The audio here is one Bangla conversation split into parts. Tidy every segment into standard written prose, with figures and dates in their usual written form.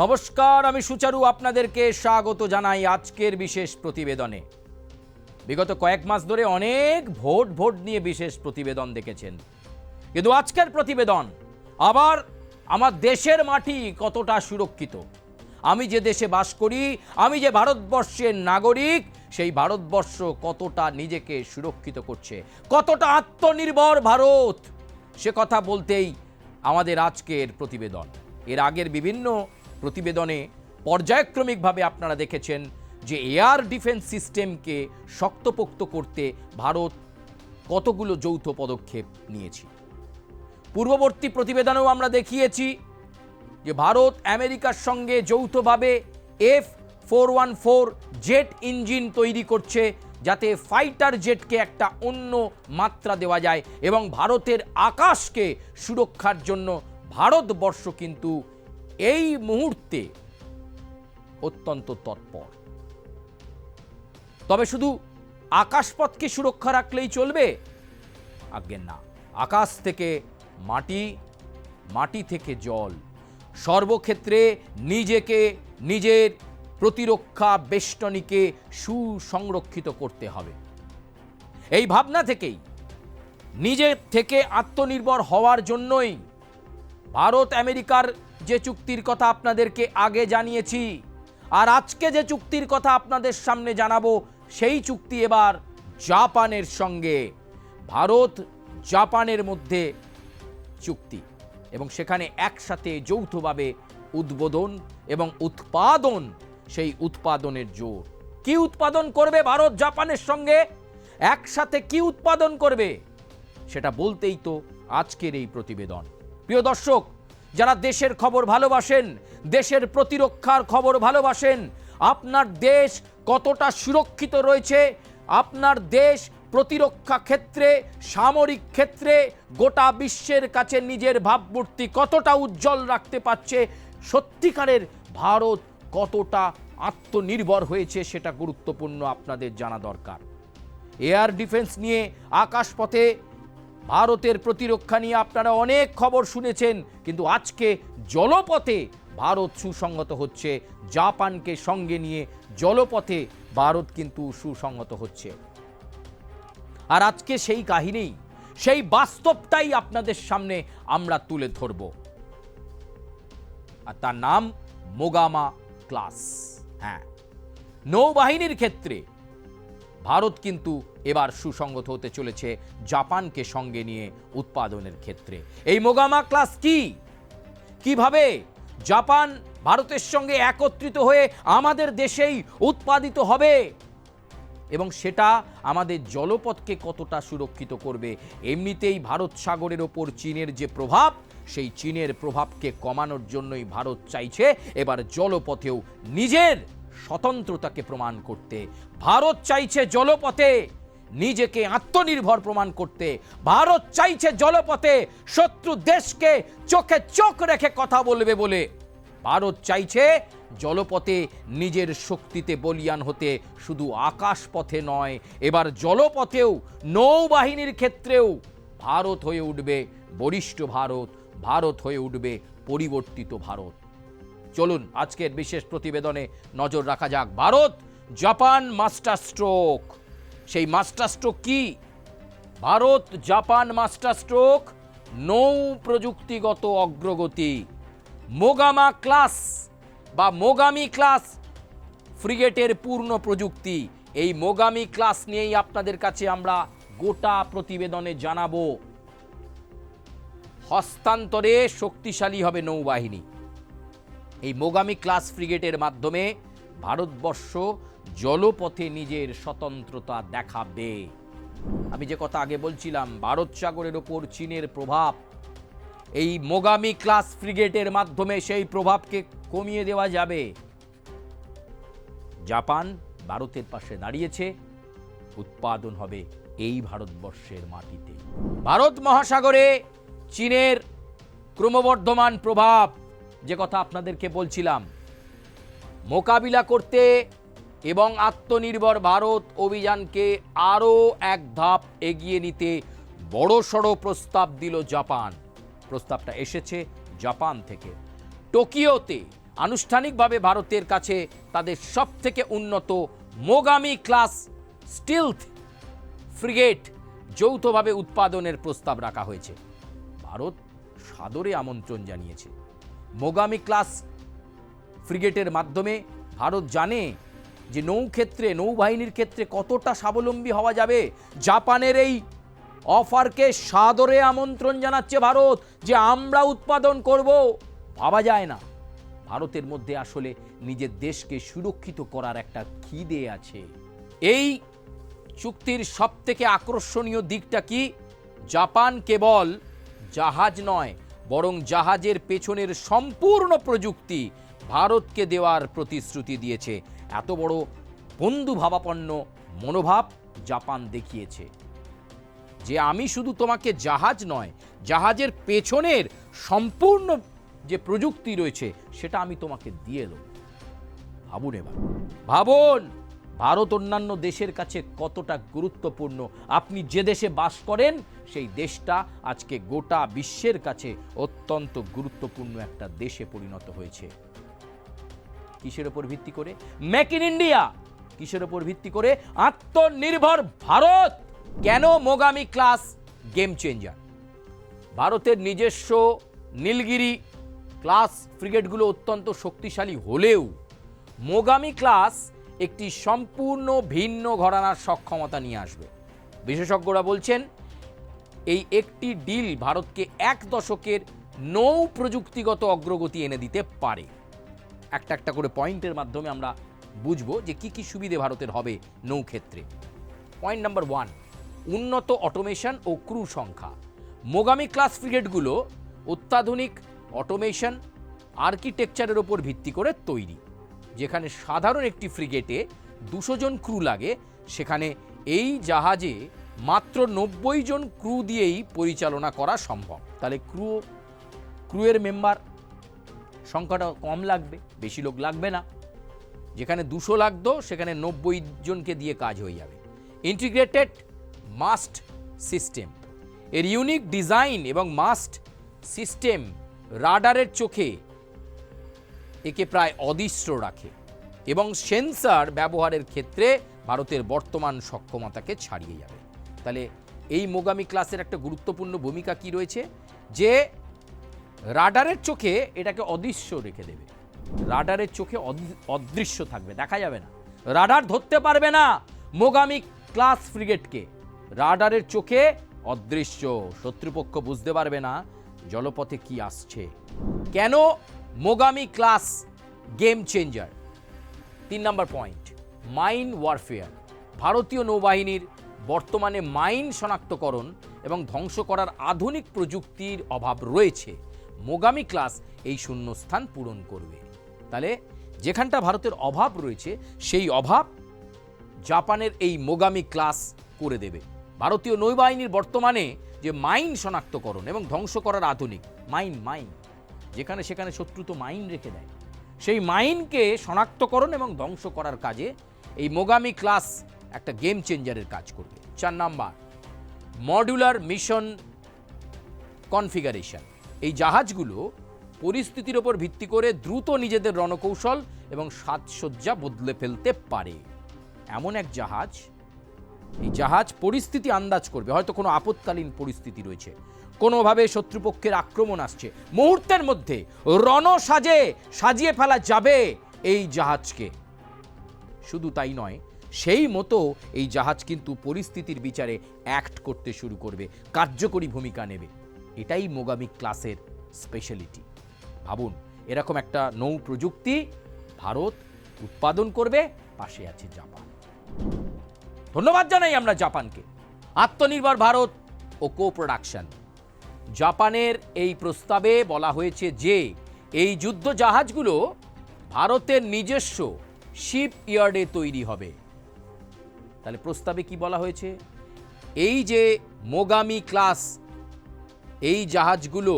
নমস্কার, আমি সুচারু আপনাদেরকে স্বাগত জানাই আজকের বিশেষ প্রতিবেদনে। বিগত কয়েক মাস ধরে অনেক ভোট নিয়ে বিশেষ প্রতিবেদন দেখেছেন, কিন্তু আজকের প্রতিবেদন আবার আমার দেশের মাটি কতটা সুরক্ষিত, আমি যে দেশে বাস করি, আমি যে ভারতবর্ষের নাগরিক, সেই ভারতবর্ষ কতটা নিজেকে সুরক্ষিত করছে, কতটা আত্মনির্ভর ভারত, সে কথা বলতেই আমাদের আজকের প্রতিবেদন। এর আগের বিভিন্ন প্রতিবেদনে পর্যায়ক্রমিকভাবে আপনারা দেখেছেন যে এয়ার ডিফেন্স সিস্টেমকে শক্তপোক্ত করতে ভারত কতগুলো যৌথ পদক্ষেপ নিয়েছে। পূর্ববর্তী প্রতিবেদনেও আমরা দেখিয়েছি যে ভারত আমেরিকার সঙ্গে যৌথভাবে F414 জেট ইঞ্জিন তৈরি করছে, যাতে ফাইটার জেটকে একটা অন্য মাত্রা দেওয়া যায় এবং ভারতের আকাশকে সুরক্ষার জন্য ভারতবর্ষ কিন্তু এই মুহূর্তে অত্যন্ত তৎপর। তবে শুধু আকাশপথকে সুরক্ষা রাখলেই চলবে? আজ্ঞে না, আকাশ থেকে মাটি, মাটি থেকে জল, সর্বক্ষেত্রে নিজেকে, নিজের প্রতিরক্ষা বেষ্টনীকে সুসংরক্ষিত করতে হবে। এই ভাবনা থেকেই নিজের থেকে আত্মনির্ভর হওয়ার জন্যই ভারত আমেরিকার যে চুক্তির কথা আপনাদেরকে আগে জানিয়েছি, আর আজকে যে চুক্তির কথা আপনাদের সামনে জানাবো, সেই চুক্তি এবার জাপানের সঙ্গে। ভারত জাপানের মধ্যে চুক্তি, এবং সেখানে একসাথে যৌথভাবে উদ্বোধন এবং উৎপাদন, সেই উৎপাদনের জোর। কি উৎপাদন করবে ভারত জাপানের সঙ্গে? একসাথে কি উৎপাদন করবে সেটা বলতেই তো আজকের এই প্রতিবেদন। প্রিয় দর্শক, যারা দেশের খবর ভালোবাসেন, দেশের প্রতিরক্ষার খবর ভালোবাসেন, আপনার দেশ কতটা সুরক্ষিত রয়েছে, আপনার দেশ প্রতিরক্ষা ক্ষেত্রে, সামরিক ক্ষেত্রে গোটা বিশ্বের কাছে নিজের ভাবমূর্তি কতটা উজ্জ্বল রাখতে পারছে, সত্যিকারের ভারত কতটা আত্মনির্ভর হয়েছে, সেটা গুরুত্বপূর্ণ আপনাদের জানা দরকার। এয়ার ডিফেন্স নিয়ে, আকাশপথে ভারতের প্রতিরক্ষা নিয়ে আপনারা অনেক খবর শুনেছেন, কিন্তু আজকে জলপথে ভারত সুসংহত হচ্ছে। জাপানকে সঙ্গে নিয়ে জলপথে ভারত কিন্তু সুসংহত হচ্ছে। আর আজকে সেই কাহিনী, সেই বাস্তবটাই আপনাদের সামনে আমরা তুলে ধরব, আর তার নাম মোগামা ক্লাস। হ্যাঁ, নৌবাহিনীর ক্ষেত্রে ভারত কিন্তু এবার সুসংগত হতে চলেছে জাপানকে সঙ্গে নিয়ে উৎপাদনের ক্ষেত্রে। এই মোগামা ক্লাস কি, কিভাবে জাপান ভারতের সঙ্গে একত্রিত হয়ে আমাদের দেশেই উৎপাদিত হবে, এবং সেটা আমাদের জলপথকে কতটা সুরক্ষিত করবে। এমনিতেই ভারত সাগরের ওপর চীনের যে প্রভাব, সেই চীনের প্রভাবকে কমানোর জন্যই ভারত চাইছে এবার জলপথেও নিজের স্বতন্ত্রতাকে প্রমাণ করতে। ভারত চাইছে জলপথে নিজেকে আত্মনির্ভর প্রমাণ করতে। ভারত চাইছে জলপথে শত্রু দেশকে চোখে চোখ রেখে কথা বলবে বলে। ভারত চাইছে জলপথে নিজের শক্তিতে বলীয়ান হতে, শুধু আকাশপথে নয়, এবার জলপথেও, নৌবাহিনীর ক্ষেত্রেও ভারত হয়ে উঠবে বলিষ্ঠ ভারত, ভারত হয়ে উঠবে পরিবর্তিত ভারত। চলুন আজকের বিশেষ প্রতিবেদনে নজর রাখা যাক ভারত জাপান মাস্টার স্ট্রোক। সেই মাস্টার স্ট্রোক কি? ভারত জাপান মাস্টার স্ট্রোক নৌ প্রযুক্তিগত অগ্রগতি। মোগামা ক্লাস বা মোগামি ক্লাস ফ্রিগেটের পূর্ণ প্রযুক্তি। এই মোগামি ক্লাস নিয়েই আপনাদের কাছে আমরা গোটা প্রতিবেদনে জানাবো। হস্তান্তরে শক্তিশালী হবে নৌবাহিনী। এই মোগামি ক্লাস ফ্রিগেটের মাধ্যমে ভারতবর্ষ জলপথে নিজের স্বতন্ত্রতা দেখাবে। আমি যে কথা আগে বলছিলাম, ভারত সাগরের ওপর চীনের প্রভাব, এই মোগামি ক্লাস ফ্রিগেটের মাধ্যমে সেই প্রভাবকে কমিয়ে দেওয়া যাবে। জাপান ভারতের পাশে দাঁড়িয়েছে, উৎপাদন হবে এই ভারতবর্ষের মাটিতে। ভারত মহাসাগরে চীনের ক্রমবর্ধমান প্রভাব, যে কথা আপনাদেরকে বলছিলাম, মোকাবিলা করতে এবং আত্মনির্ভর ভারত অভিযানকে আরও এক ধাপ এগিয়ে নিতে বড়সড় প্রস্তাব দিল জাপান। প্রস্তাবটা এসেছে জাপান থেকে। টোকিওতে আনুষ্ঠানিকভাবে ভারতের কাছে তাদের সবথেকে উন্নত মোগামি ক্লাস স্টিলথ ফ্রিগেট যৌথভাবে উৎপাদনের প্রস্তাব রাখা হয়েছে। ভারত সাদরে আমন্ত্রণ জানিয়েছে। মোগামি ক্লাস ফ্রিগেটের মাধ্যমে ভারত জানে যে নৌক্ষেত্রে, নৌবাহিনীর ক্ষেত্রে কতটা স্বাবলম্বী হওয়া যাবে। জাপানের এই অফারকে সাদরে আমন্ত্রণ জানাচ্ছে ভারত, যে আমরা উৎপাদন করব। ভাবা যায় না, ভারতের মধ্যে আসলে নিজের দেশকে সুরক্ষিত করার একটা খিদে আছে। এই চুক্তির সবথেকে আকর্ষণীয় দিকটা কি? জাপান কেবল জাহাজ নয়, বরং জাহাজের পেছনের সম্পূর্ণ প্রযুক্তি ভারতকে দেওয়ার প্রতিশ্রুতি দিয়েছে। এত বড় বন্ধুভাবাপন্ন মনোভাব জাপান দেখিয়েছে যে আমি শুধু তোমাকে জাহাজ নয়, জাহাজের পেছনের সম্পূর্ণ যে প্রযুক্তি রয়েছে সেটা আমি তোমাকে দিয়ে দেব। ভাবুন এবার, ভাবুন ভারত অন্যান্য দেশের কাছে কতটা গুরুত্বপূর্ণ। আপনি যে দেশে বাস করেন সেই দেশটা আজকে গোটা বিশ্বের কাছে অত্যন্ত গুরুত্বপূর্ণ একটা দেশে পরিণত হয়েছে। কিসের উপর ভিত্তি করে? Make in India. কিসের উপর ভিত্তি করে? আত্মনির্ভর ভারত। কেন মোগামি ক্লাস গেম চেঞ্জার? ভারতের নিজস্ব নীলগিরি ক্লাস ফ্রিগেটগুলো অত্যন্ত শক্তিশালী হলেও মোগামি ক্লাস একটি সম্পূর্ণ ভিন্ন ঘরানার সক্ষমতা নিয়ে আসবে। বিশেষজ্ঞরা বলছেন এই একটি ডিল ভারতকে 1 দশকের নৌ প্রযুক্তিগত অগ্রগতি এনে দিতে পারে। একটা একটা করে পয়েন্টের মাধ্যমে আমরা বুঝবো যে কি কি সুবিধে ভারতের হবে নৌক্ষেত্রে। পয়েন্ট নাম্বার 1, উন্নত অটোমেশন ও ক্রু সংখ্যা। মোগামি ক্লাস ফ্রিগেটগুলো অত্যাধুনিক অটোমেশন আর্কিটেকচারের ওপর ভিত্তি করে তৈরি। যেখানে সাধারণ একটি ফ্রিগেটে 200 জন ক্রু লাগে, সেখানে এই জাহাজে মাত্র 90 জন ক্রু দিয়েই পরিচালনা করা সম্ভব। তাহলে ক্রুয়ের মেম্বার সংখ্যাটা কম লাগবে, বেশি লোক লাগবে না। যেখানে 200 লাগতো সেখানে 90 জনকে দিয়ে কাজ হয়ে যাবে। ইন্টিগ্রেটেড মাস্ট সিস্টেম, এর ইউনিক ডিজাইন এবং মাস্ট সিস্টেম রাডারের চোখে একে প্রায় অদৃশ্য রাখে এবং সেন্সর ব্যবহারের ক্ষেত্রে ভারতের বর্তমান সক্ষমতাকে ছাড়িয়ে যাবে। তাহলে এই মোগামি ক্লাসের একটা গুরুত্বপূর্ণ ভূমিকা কি রয়েছে? যে রাডারের চোখে এটাকে অদৃশ্য রেখে দেবে। রাডারের চোখে অদৃশ্য থাকবে, দেখা যাবে না, রাডার ধরতে পারবে না মোগামি ক্লাস ফ্রিগেটকে। রাডারের চোখে অদৃশ্য, শত্রুপক্ষ বুঝতে পারবে না জলপথে কি আসছে। কেন মোগামি ক্লাস গেম চেঞ্জার? 3 নম্বর পয়েন্ট, মাইন ওয়ারফেয়ার। ভারতীয় নৌবাহিনীর বর্তমানে মাইন শনাক্তকরণ এবং ধ্বংস করার আধুনিক প্রযুক্তির অভাব রয়েছে। মোগামি ক্লাস এই শূন্যস্থান পূরণ করবে। তাহলে যেখানটা ভারতের অভাব রয়েছে সেই অভাব জাপানের এই মোগামি ক্লাস করে দেবে। ভারতীয় নৌবাহিনীর বর্তমানে যে মাইন শনাক্তকরণ এবং ধ্বংস করার আধুনিক মাইন যেখানে সেখানে শত্রু তো মাইন রেখে দেয়, সেই মাইনকে শনাক্তকরণ এবং ধ্বংস করার কাজে এই মোগামি ক্লাস একটা গেম চেঞ্জারের কাজ করবে। 4 নাম্বার, মডুলার মিশন কনফিগারেশন। এই জাহাজগুলো পরিস্থিতির ওপর ভিত্তি করে দ্রুত নিজেদের রণকৌশল এবং সাজসজ্জা বদলে ফেলতে পারে। এমন এক জাহাজ, এই জাহাজ পরিস্থিতি আন্দাজ করবে। হয়তো কোনো আপৎকালীন পরিস্থিতি রয়েছে, কোনোভাবে শত্রুপক্ষের আক্রমণ আসছে, মুহূর্তের মধ্যে সাজিয়ে ফেলা যাবে এই জাহাজকে। শুধু তাই নয়, সেই মতো এই জাহাজ কিন্তু পরিস্থিতির বিচারে অ্যাক্ট করতে শুরু করবে, কার্যকরী ভূমিকা নেবে। এটাই মোগামি ক্লাসের স্পেশালিটি। ভাবুন, এরকম একটা নৌ প্রযুক্তি ভারত উৎপাদন করবে, পাশে আছে জাপান। ধন্যবাদ জানাই আমরা জাপানকে। আত্মনির্ভর ভারত ও কো প্রোডাকশন। জাপানের এই প্রস্তাবে বলা হয়েছে যে এই যুদ্ধ জাহাজগুলো ভারতের নিজস্ব শিপ ইয়ার্ডে তৈরি হবে। তাহলে প্রস্তাবে কি বলা হয়েছে? এই যে মোগামি ক্লাস এই জাহাজগুলো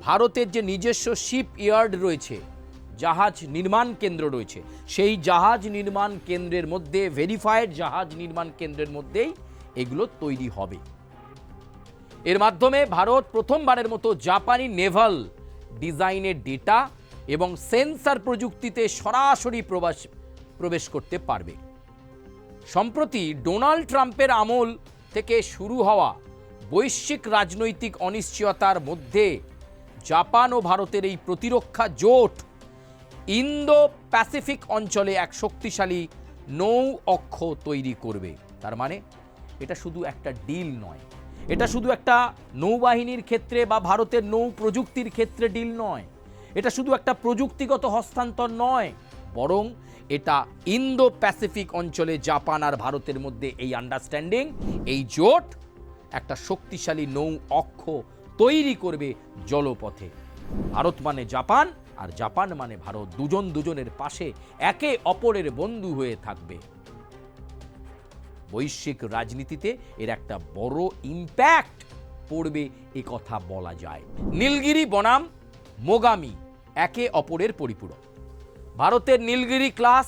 ভারতের যে নিজস্ব শিপ ইয়ার্ড রয়েছে, জাহাজ নির্মাণ কেন্দ্র রয়েছে, সেই জাহাজ নির্মাণ কেন্দ্রের মধ্যে, ভেরিফাইড জাহাজ নির্মাণ কেন্দ্রের মধ্যেই এগুলো তৈরি হবে। এর মাধ্যমে ভারত প্রথমবারের মতো জাপানি নেভাল ডিজাইনের ডেটা এবং সেন্সর প্রযুক্তিতে সরাসরি প্রবেশ করতে পারবে। সম্প্রতি ডোনাল্ড ট্রাম্পের আমল থেকে শুরু হওয়া বৈশ্বিক রাজনৈতিক অনিশ্চয়তার মধ্যে জাপান ও ভারতের এই প্রতিরক্ষা জোট ইন্দো প্যাসিফিক অঞ্চলে এক শক্তিশালী নৌ অক্ষ তৈরি করবে। তার মানে এটা শুধু একটা ডিল নয়, এটা শুধু একটা নৌবাহিনীর ক্ষেত্রে বা ভারতের নৌ প্রযুক্তির ক্ষেত্রে ডিল নয়, এটা শুধু একটা প্রযুক্তিগত হস্তান্তর নয়, বরং এটা ইন্দো প্যাসিফিক অঞ্চলে জাপান আর ভারতের মধ্যে এই আন্ডারস্ট্যান্ডিং, এই জোট একটা শক্তিশালী নৌ অক্ষ তৈরি করবে জলপথে। ভারত মানে জাপান আর জাপান মানে ভারত, দুজন দুজনের পাশে একে অপরের বন্ধু হয়ে থাকবে। বৈশ্বিক রাজনীতিতে এর একটা বড় ইম্প্যাক্ট পড়বে এ কথা বলা যায়। নীলগিরি বনাম মোগামি একে অপরের পরিপূরক। ভারতের নীলগিরি ক্লাস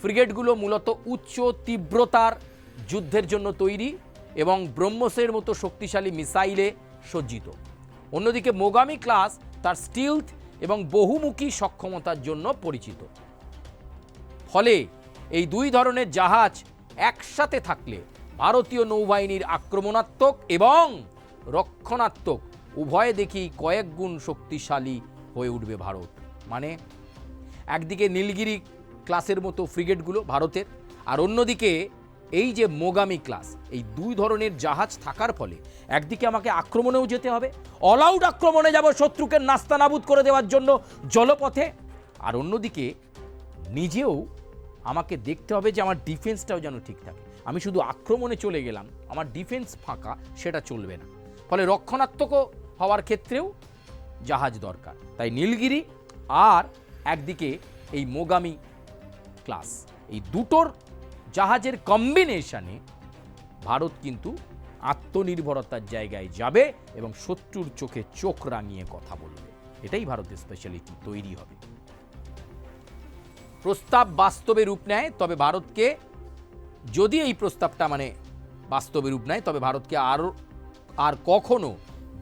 ফ্রিগেটগুলো মূলত উচ্চ তীব্রতার যুদ্ধের জন্য তৈরি এবং ব্রহ্মসের মতো শক্তিশালী মিসাইলে সজ্জিত। অন্যদিকে মোগামি ক্লাস তার স্টিলথ এবং বহুমুখী সক্ষমতার জন্য পরিচিত। ফলে এই দুই ধরনের জাহাজ একসাথে থাকলে ভারতীয় নৌবাহিনীর আক্রমণাত্মক এবং রক্ষণাত্মক উভয় দেখি কয়েক গুণ শক্তিশালী হয়ে উঠবে ভারত। মানে একদিকে নীলগিরি ক্লাসের মতো ফ্রিগেটগুলো ভারতের, আর অন্যদিকে এই যে মোগামি ক্লাস, এই দুই ধরনের জাহাজ থাকার ফলে একদিকে আমাকে আক্রমণেও যেতে হবে, অল আউট আক্রমণে যাব শত্রুকে নাস্তানাবুদ করে দেওয়ার জন্য জলপথে, আর অন্যদিকে নিজেও আমাকে দেখতে হবে যে আমার ডিফেন্সটাও যেন ঠিক থাকে। আমি শুধু আক্রমণে চলে গেলাম, আমার ডিফেন্স ফাঁকা, সেটা চলবে না। ফলে রক্ষণাত্মক হওয়ার ক্ষেত্রেও জাহাজ দরকার। তাই নীলগিরি আর একদিকে এই মোগামি ক্লাস, এই দুটোর জাহাজের কম্বিনেশনে ভারত কিন্তু আত্মনির্ভরতার জায়গায় যাবে এবং শত্রুর চোখে চোখ রাঙিয়ে কথা বলবে। এটাই ভারতের স্পেশালিটি তৈরি হবে। প্রস্তাব বাস্তবে রূপ নেয় তবে ভারতকে, যদি এই প্রস্তাবটা বাস্তবে রূপ নেয় তবে ভারতকে আর কখনো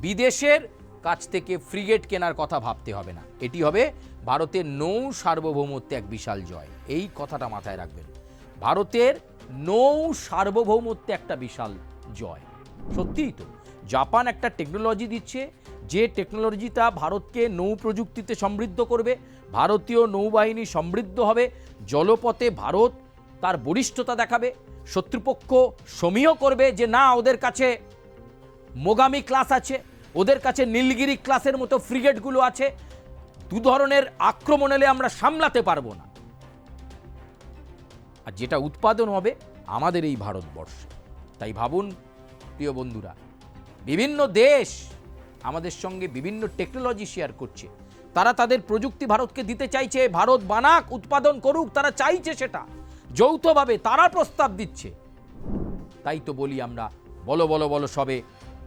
বিদেশের কাছ থেকে ফ্রিগেট কেনার কথা ভাবতে হবে না। এটি হবে ভারতের নৌ সার্বভৌমত্বে এক বিশাল জয়। এই কথাটা মাথায় রাখবেন, ভারতের নৌ সার্বভৌমত্বে একটা বিশাল জয়। সত্যিই তো জাপান একটা টেকনোলজি দিচ্ছে, যে টেকনোলজিটা ভারতকে নৌ প্রযুক্তিতে সমৃদ্ধ করবে, ভারতীয় নৌবাহিনী সমৃদ্ধ হবে, জলপথে ভারত তার বরিষ্ঠতা দেখাবে, শত্রুপক্ষ সমীহ করবে যে না ওদের কাছে মোগামি ক্লাস আছে, ওদের কাছে নীলগিরি ক্লাসের মতো ফ্রিগেটগুলো আছে, দু ধরনের আক্রমণ এলে আমরা সামলাতে পারবো না। আর যেটা উৎপাদন হবে আমাদের এই ভারতবর্ষে। তাই ভাবুন প্রিয় বন্ধুরা, বিভিন্ন দেশ আমাদের সঙ্গে বিভিন্ন টেকনোলজি শেয়ার করছে, তারা তাদের প্রযুক্তি ভারতকে দিতে চাইছে, ভারত বানাক, উৎপাদন করুক, তারা চাইছে সেটা যৌথভাবে, তারা প্রস্তাব দিচ্ছে। তাই তো বলি আমরা, বলো বলো বলো সবে,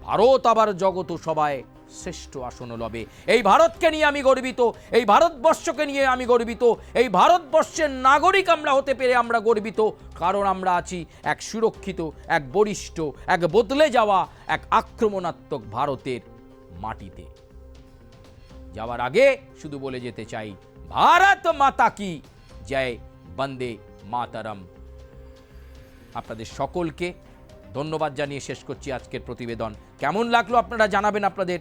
ভারত আবার জগত সবাই শ্রেষ্ঠ আসন লবে। এই ভারতকে নিয়ে আমি গর্বিত, এই ভারতবর্ষকে নিয়ে আমি গর্বিত, এই ভারতবর্ষের নাগরিক আমরা হতে পেরে আমরা গর্বিত, কারণ আমরা আছি এক সুরক্ষিত, এক বরিষ্ঠ, এক বদলে যাওয়া, এক আক্রমণাত্মক ভারতের মাটিতে। যাওয়ার আগে শুধু বলে যেতে চাই, ভারত মাতা কি জয়, বন্দে মাতরম। আপনাদের সকলকে ধন্যবাদ জানিয়ে শেষ করছি আজকের প্রতিবেদন। কেমন লাগলো আপনারা জানাবেন আপনাদের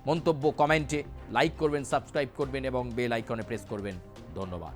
মন্তব্য কমেন্টে, লাইক করবেন, সাবস্ক্রাইব করবেন এবং বেল আইকনে প্রেস করবেন। ধন্যবাদ।